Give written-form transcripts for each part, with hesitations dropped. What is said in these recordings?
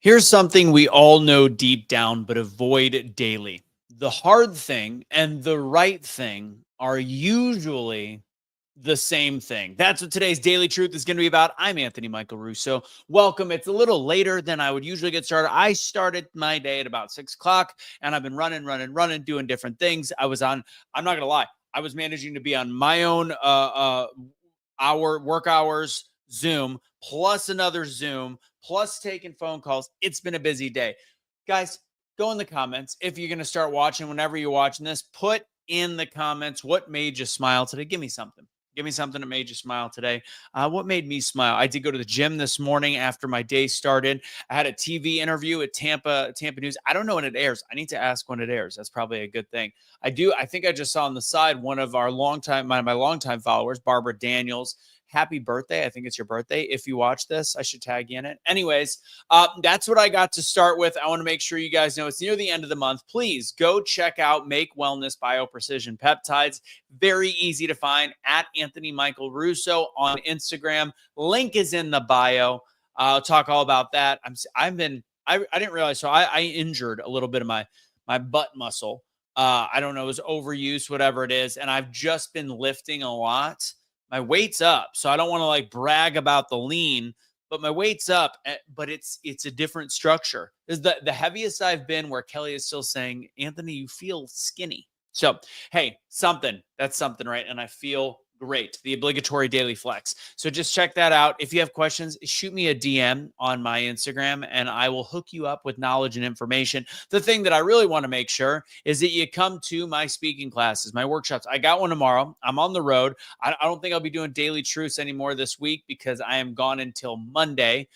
Here's something we all know deep down, but avoid daily. The hard thing and the right thing are usually the same thing. That's what today's Daily Truth is going to be about. I'm Anthony Michael Russo. Welcome. It's a little later than I would usually get started. I started my day at about 6 o'clock and I've been running, doing different things. I'm not going to lie, I was managing to be on my own work hours, Zoom, plus another Zoom, plus taking phone calls. It's been a busy day. Guys, go in the comments. If you're going to start watching, whenever you're watching this, put in the comments what made you smile today. Give me something. Give me something that made you smile today. What made me smile? I did go to the gym this morning after my day started. I had a TV interview at Tampa News. I don't know when it airs. I need to ask when it airs. That's probably a good thing. I think I just saw on the side one of our my longtime followers, Barbara Daniels. Happy birthday. I think it's your birthday. If you watch this, I should tag you in it. Anyways, that's what I got to start with. I want to make sure you guys know it's near the end of the month. Please go check out Make Wellness Bio Precision Peptides. Very easy to find at Anthony Michael Russo on Instagram. Link is in the bio. I'll talk all about that. I didn't realize. So I injured a little bit of my butt muscle. I don't know, it was overuse, whatever it is. And I've just been lifting a lot. My weight's up. So I don't want to like brag about the lean, but my weight's up, but it's a different structure. Is the heaviest I've been where Kelly is still saying, Anthony, you feel skinny. So, hey, that's something, right? And I feel great. The obligatory daily flex. So just check that out. If you have questions, shoot me a DM on my Instagram and I will hook you up with knowledge and information. The thing that I really want to make sure is that you come to my speaking classes, my workshops. I got one tomorrow. I'm on the road. I don't think I'll be doing daily truths anymore this week because I am gone until Monday.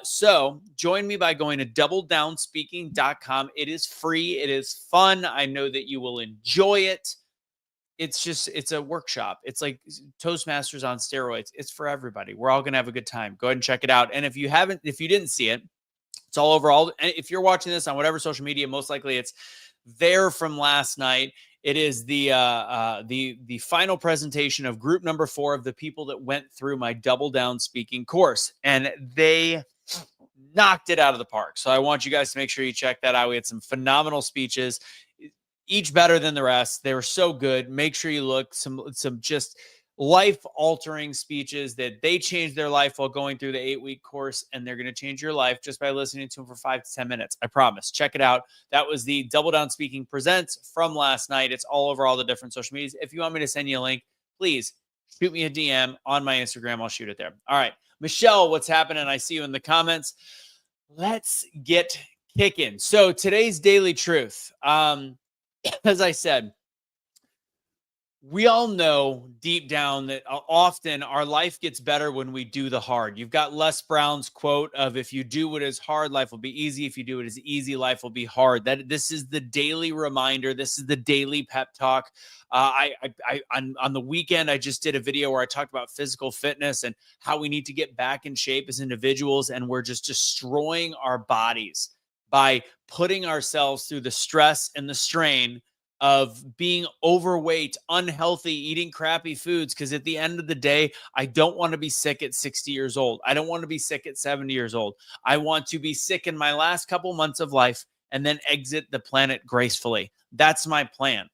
So join me by going to doubledownspeaking.com. It is free. It is fun. I know that you will enjoy it. It's a workshop. It's like Toastmasters on steroids. It's for everybody. We're all going to have a good time. Go ahead and check it out. And if you didn't see it, it's all over. If you're watching this on whatever social media, most likely it's there from last night. It is the final presentation of group number 4 of the people that went through my Double Down Speaking course, and they knocked it out of the park. So I want you guys to make sure you check that out. We had some phenomenal speeches, each better than the rest. They were so good. Make sure you look some just life-altering speeches that they changed their life while going through the 8-week course, and they're going to change your life just by listening to them for 5 to 10 minutes. I promise. Check it out. That was the Double Down Speaking Presents from last night. It's all over all the different social medias. If you want me to send you a link, please shoot me a DM on my Instagram. I'll shoot it there. All right. Michelle, what's happening? I see you in the comments. Let's get kicking. So today's Daily Truth. As I said, we all know deep down that often our life gets better when we do the hard. You've got Les Brown's quote of, if you do what is hard, life will be easy. If you do what is easy, life will be hard. This is the daily reminder. This is the daily pep talk. On the weekend, I just did a video where I talked about physical fitness and how we need to get back in shape as individuals. And we're just destroying our bodies by putting ourselves through the stress and the strain of being overweight, unhealthy, eating crappy foods. Because at the end of the day, I don't want to be sick at 60 years old. I don't want to be sick at 70 years old. I want to be sick in my last couple months of life and then exit the planet gracefully. That's my plan.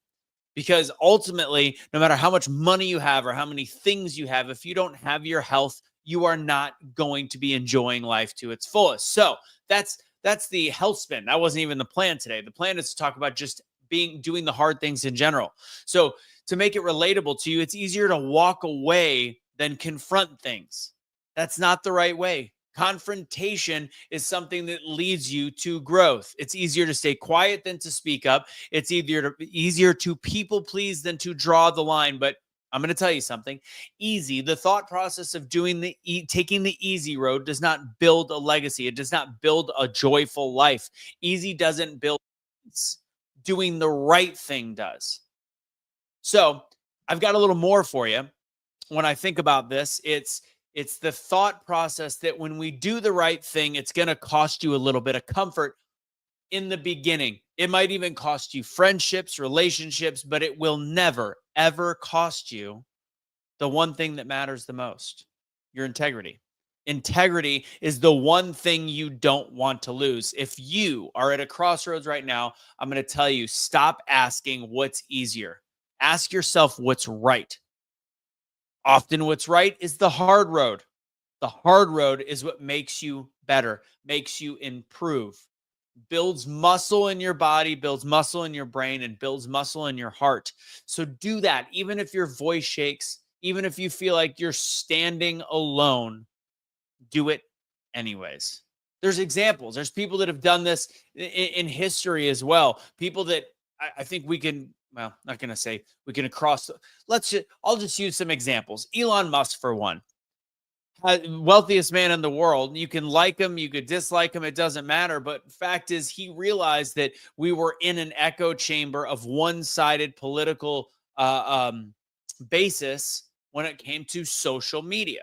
Because ultimately, no matter how much money you have or how many things you have, if you don't have your health, you are not going to be enjoying life to its fullest. So that's the health spin. That wasn't even the plan today. The plan is to talk about just doing the hard things in general. So to make it relatable to you, it's easier to walk away than confront things. That's not the right way. Confrontation is something that leads you to growth. It's easier to stay quiet than to speak up. It's easier to people please than to draw the line. But I'm going to tell you something. The thought process of taking the easy road does not build a legacy. It does not build a joyful life. Easy doesn't build peace. Doing the right thing does. So I've got a little more for you. When I think about this, it's the thought process that when we do the right thing, it's going to cost you a little bit of comfort in the beginning. It might even cost you friendships, relationships, but it will never, ever cost you the one thing that matters the most, your integrity. Integrity is the one thing you don't want to lose. If you are at a crossroads right now, I'm going to tell you, stop asking what's easier. Ask yourself what's right. Often what's right is the hard road. The hard road is what makes you better, makes you improve, builds muscle in your body, builds muscle in your brain, and builds muscle in your heart. So do that. Even if your voice shakes, even if you feel like you're standing alone, do it anyways. There's examples. There's people that have done this in history as well. People that I think we can, well, not going to say we can across. I'll just use some examples. Elon Musk, for one, wealthiest man in the world. You can like him, you could dislike him, it doesn't matter. But fact is, he realized that we were in an echo chamber of one-sided political basis when it came to social media.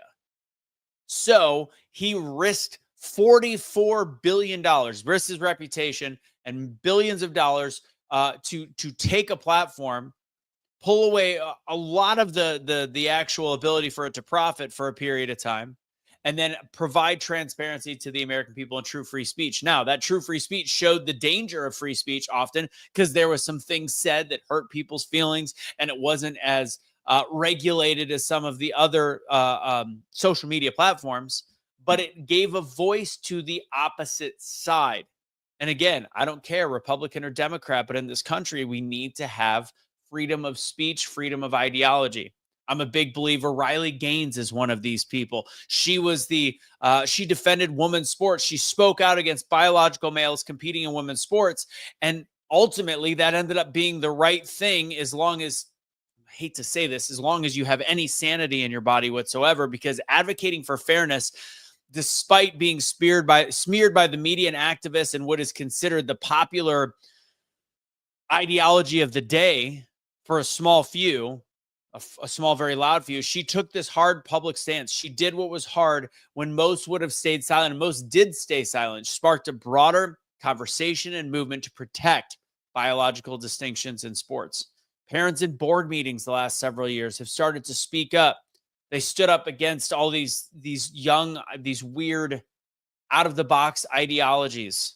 So he risked $44 billion, risked his reputation and billions of dollars to take a platform, pull away a lot of the actual ability for it to profit for a period of time, and then provide transparency to the American people and true free speech. Now, that true free speech showed the danger of free speech often, because there was some things said that hurt people's feelings, and it wasn't as regulated as some of the other social media platforms, but it gave a voice to the opposite side. And again, I don't care, Republican or Democrat, but in this country, we need to have freedom of speech, freedom of ideology. I'm a big believer. Riley Gaines is one of these people. She was she defended women's sports. She spoke out against biological males competing in women's sports. And ultimately, that ended up being the right thing, as long as, I hate to say this, as long as you have any sanity in your body whatsoever, because advocating for fairness, despite being smeared by the media and activists and what is considered the popular ideology of the day for a small few, a small, very loud few, she took this hard public stance. She did what was hard when most would have stayed silent, and most did stay silent. She sparked a broader conversation and movement to protect biological distinctions in sports. Parents in board meetings the last several years have started to speak up. They stood up against all these weird, out of the box ideologies.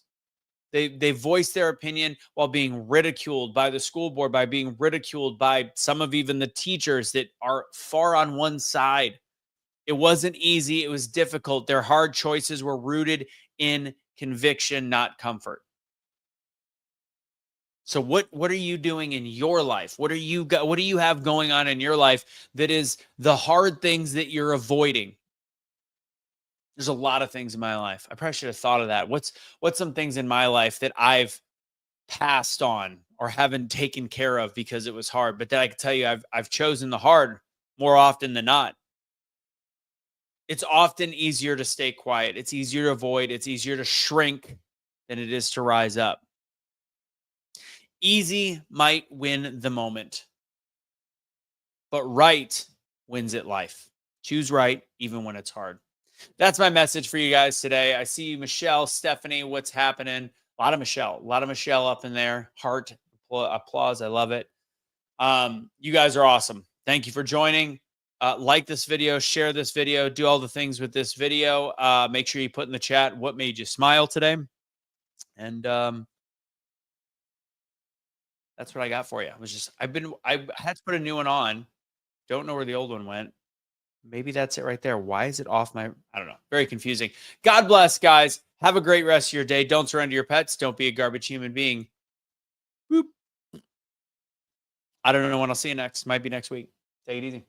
They voiced their opinion while being ridiculed by the school board, by being ridiculed by some of even the teachers that are far on one side. It wasn't easy. It was difficult. Their hard choices were rooted in conviction, not comfort. So what are you doing in your life? What do you have going on in your life that is the hard things that you're avoiding? There's a lot of things in my life. I probably should have thought of that. What's some things in my life that I've passed on or haven't taken care of because it was hard? But then I can tell you, I've chosen the hard more often than not. It's often easier to stay quiet. It's easier to avoid. It's easier to shrink than it is to rise up. Easy might win the moment, but right wins at life. Choose right, even when it's hard. That's my message for you guys today. I see Michelle, Stephanie, what's happening? A lot of Michelle up in there. Heart applause. I love it. You guys are awesome. Thank you for joining. Like this video, share this video, do all the things with this video. Make sure you put in the chat what made you smile today. And that's what I got for you. I had to put a new one on. Don't know where the old one went. Maybe that's it right there. Why is it off I don't know. Very confusing. God bless, guys. Have a great rest of your day. Don't surrender your pets. Don't be a garbage human being. Boop. I don't know when I'll see you next. Might be next week. Take it easy.